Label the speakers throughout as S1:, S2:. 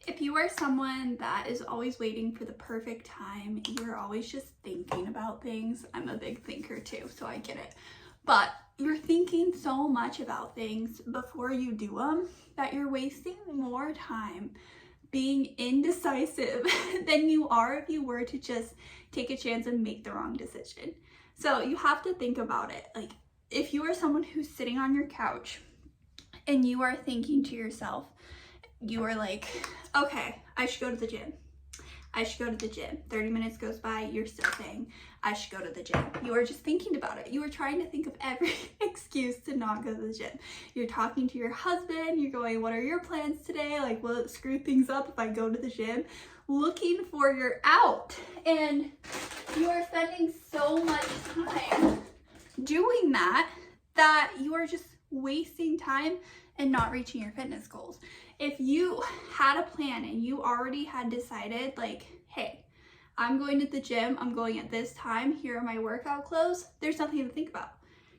S1: If you are someone that is always waiting for the perfect time, you're always just thinking about things. I'm a big thinker too, so I get it. But you're thinking so much about things before you do them that you're wasting more time being indecisive than you are if you were to just take a chance and make the wrong decision. So you have to think about it. Like, if you are someone who's sitting on your couch and you are thinking to yourself, you are like, okay, I should go to the gym. I should go to the gym. 30 minutes goes by, you're still saying, I should go to the gym. You are just thinking about it. You are trying to think of every excuse to not go to the gym. You're talking to your husband, you're going, what are your plans today? Like, will it screw things up if I go to the gym? Looking for your out. And you are spending so much time doing that you are just wasting time and not reaching your fitness goals. If you had a plan and you already had decided, like, hey, I'm going to the gym, I'm going at this time, here are my workout clothes, there's nothing to think about.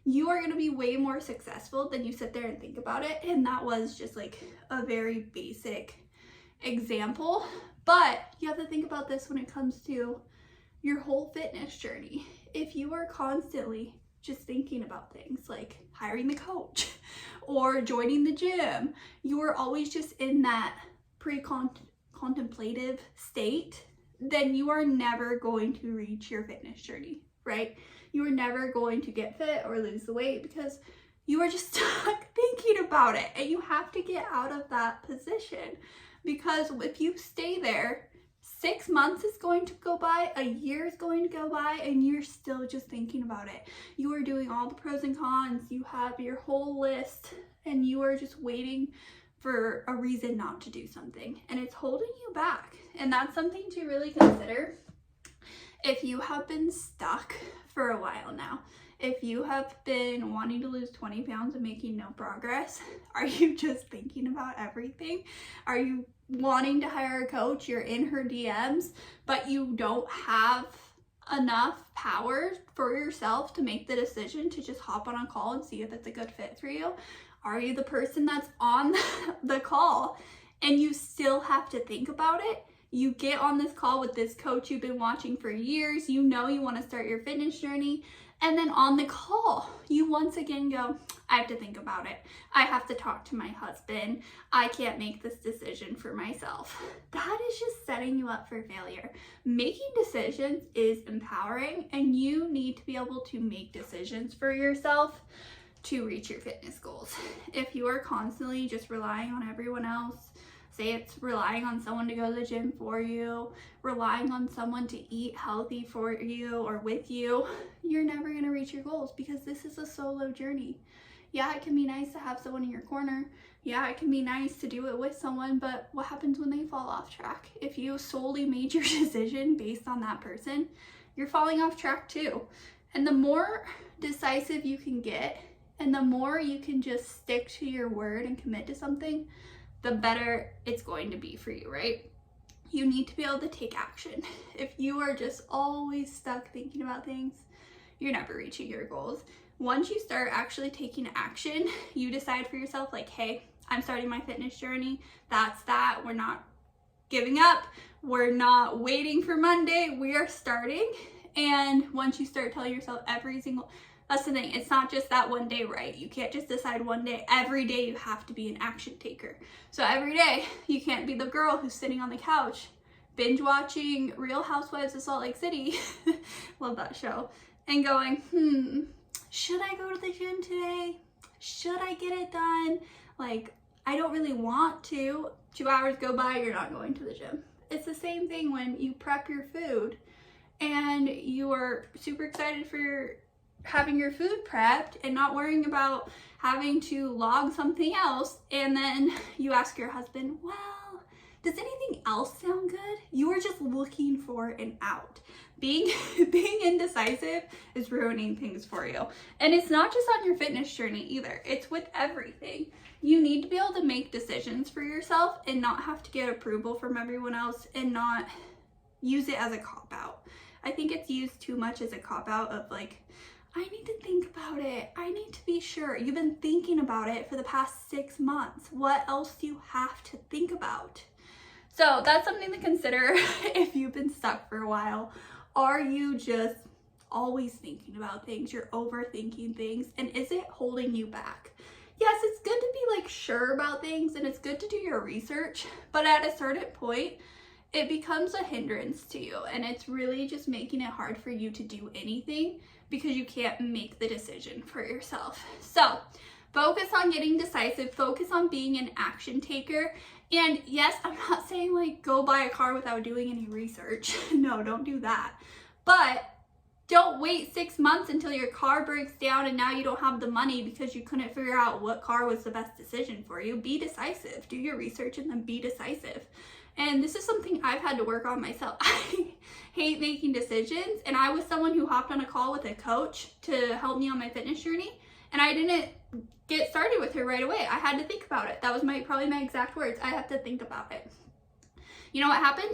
S1: You are going to be way more successful than you sit there and think about it. And that was just like a very basic example. But you have to think about this when it comes to your whole fitness journey. If you are constantly just thinking about things like hiring the coach or joining the gym, you are always just in that contemplative state, then you are never going to reach your fitness journey, right? You are never going to get fit or lose the weight because you are just stuck thinking about it. And you have to get out of that position, because if you stay there, 6 months is going to go by, a year is going to go by, and you're still just thinking about it. You are doing all the pros and cons, you have your whole list, and you are just waiting for a reason not to do something, and it's holding you back. And that's something to really consider if you have been stuck for a while now. If you have been wanting to lose 20 pounds and making no progress, are you just thinking about everything? Are you wanting to hire a coach? You're in her DMs, but you don't have enough power for yourself to make the decision to just hop on a call and see if it's a good fit for you? Are you the person that's on the call and you still have to think about it? You get on this call with this coach you've been watching for years, you know you want to start your fitness journey, and then on the call, you once again go, I have to think about it. I have to talk to my husband. I can't make this decision for myself. That is just setting you up for failure. Making decisions is empowering, and you need to be able to make decisions for yourself to reach your fitness goals. If you are constantly just relying on everyone else, say it's relying on someone to go to the gym for you, relying on someone to eat healthy for you or with you, you're never going to reach your goals, because this is a solo journey. Yeah, it can be nice to have someone in your corner. Yeah, it can be nice to do it with someone, but what happens when they fall off track? If you solely made your decision based on that person, you're falling off track too. And the more decisive you can get, and the more you can just stick to your word and commit to something, the better it's going to be for you, right? You need to be able to take action. If you are just always stuck thinking about things, you're never reaching your goals. Once you start actually taking action, you decide for yourself, like, hey, I'm starting my fitness journey. That's that. We're not giving up. We're not waiting for Monday. We are starting. And once you start telling yourself that's the thing, it's not just that one day, right? You can't just decide one day. Every day you have to be an action taker. So every day you can't be the girl who's sitting on the couch binge watching Real Housewives of Salt Lake City, love that show, and going, should I go to the gym today? Should I get it done? Like, I don't really want to. 2 hours go by, you're not going to the gym. It's the same thing when you prep your food and you are super excited for having your food prepped and not worrying about having to log something else, and then you ask your husband, well, does anything else sound good? You are just looking for an out. Being indecisive is ruining things for you. And it's not just on your fitness journey either. It's with everything. You need to be able to make decisions for yourself and not have to get approval from everyone else, and not use it as a cop-out. I think it's used too much as a cop-out of like, I need to think about it. I need to be sure. You've been thinking about it for the past 6 months. What else do you have to think about? So that's something to consider if you've been stuck for a while. Are you just always thinking about things? You're overthinking things, and is it holding you back? Yes, it's good to be like sure about things and it's good to do your research, but at a certain point, it becomes a hindrance to you, and it's really just making it hard for you to do anything because you can't make the decision for yourself. So focus on getting decisive, focus on being an action taker. And yes, I'm not saying like go buy a car without doing any research. No, don't do that. But don't wait 6 months until your car breaks down and now you don't have the money because you couldn't figure out what car was the best decision for you. Be decisive. Do your research and then be decisive. And this is something I've had to work on myself. I hate making decisions, and I was someone who hopped on a call with a coach to help me on my fitness journey, and I didn't get started with her right away. I had to think about it. That was probably my exact words. I have to think about it. You know what happened?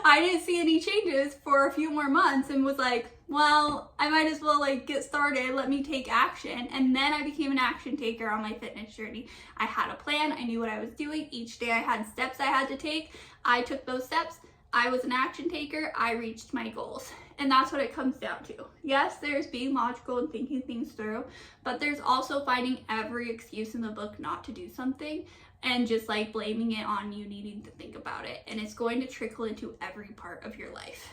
S1: I didn't see any changes for a few more months and was like, well, I might as well like get started. Let me take action. And then I became an action taker on my fitness journey. I had a plan. I knew what I was doing. Each day I had steps I had to take. I took those steps. I was an action taker. I reached my goals. And that's what it comes down to. Yes, there's being logical and thinking things through, but there's also finding every excuse in the book not to do something and just like blaming it on you needing to think about it. And it's going to trickle into every part of your life.